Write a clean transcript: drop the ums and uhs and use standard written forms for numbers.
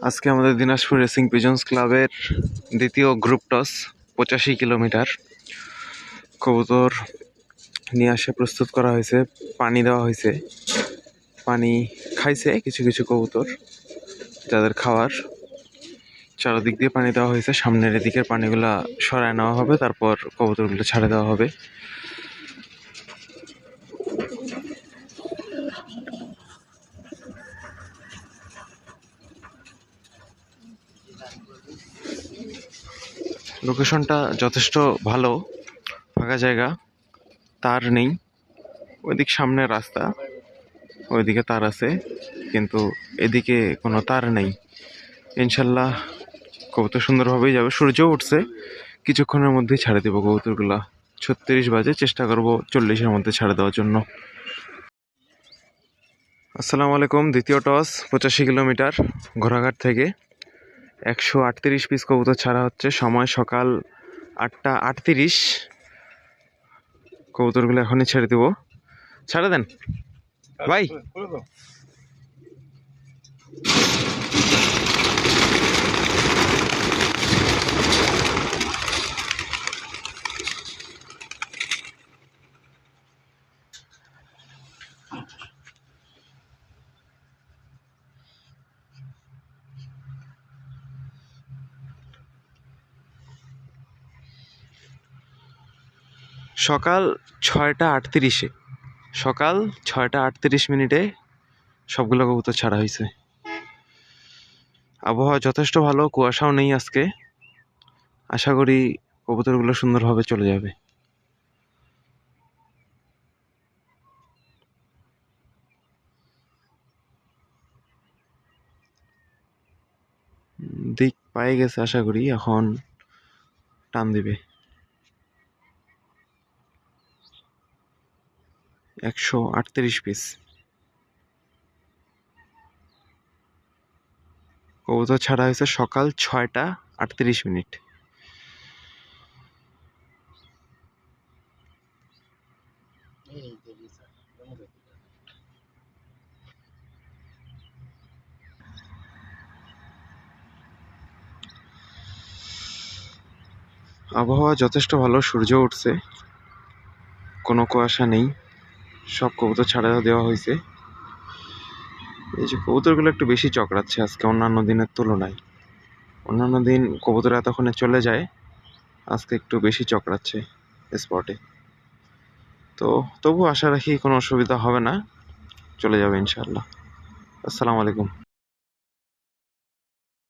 আজকে আমাদের Dinajpur racing pigeons ক্লাবের দ্বিতীয় গ্রুপ টস 85 কিলোমিটার কবুতর নিয়ে আসে প্রস্তুত করা হয়েছে। পানি দেওয়া হয়েছে, পানি খাইছে কিছু কিছু কবুতর, যাদের খাওয়ার। চারদিক দিয়ে পানি দেওয়া হয়েছে, সামনের এদিকের পানিগুলা সরায় নেওয়া হবে, তারপর কবুতরগুলো ছাড়ে দেওয়া হবে। লোকেশনটা যথেষ্ট ভালো, ফাঁকা জায়গা, তার নেই। ওইদিক সামনের রাস্তা, ওইদিকে তার আছে, কিন্তু এদিকে কোনো তার নেই। ইনশাল্লাহ কবুতর সুন্দরভাবেই যাবে। সূর্য উঠছে, কিছুক্ষণের মধ্যেই ছাড়ে দেবো কবুতরগুলা। 36 বাজে, চেষ্টা করব 40-এর মধ্যে ছাড়ে দেওয়ার জন্য। আসসালামু আলাইকুম। দ্বিতীয় টস 85 কিলোমিটার ঘোড়াঘাট থেকে 138 পিস কবুতর ছাড়া হচ্ছে। সময় সকাল 8টা 38। কবুতরগুলো এখনই ছেড়ে দেবো। ছাড়ে দেন ভাই। সকাল 6টা 38-এ, সকাল 6টা 38 সবগুলো কবুতর ছাড়া হয়েছে। আবহাওয়া যথেষ্ট ভালো, কুয়াশাও নেই আজকে। আশা করি কবুতরগুলো সুন্দরভাবে চলে যাবে। দিক পায়ে গেছে, আশা করি এখন টান দিবে। 138 পিস কবুতর ছাড়া হয়েছে সকাল 6টা 38। আবহাওয়া যথেষ্ট ভালো, সূর্য উঠছে, কোনো কুয়াশা নেই, সব কবুতর ছাড়া দেওয়া হয়েছে। এই যে কবুতরগুলো একটু বেশি চকরাচ্ছে আজকে অন্যান্য দিনের তুলনায়। অন্যান্য দিন কবুতর এতক্ষণে চলে যায়, আজকে একটু বেশি চকরাচ্ছে স্পটে। তো তবু আশা রাখি কোনো অসুবিধা হবে না, চলে যাবে ইনশাআল্লাহ। আসসালামু আলাইকুম।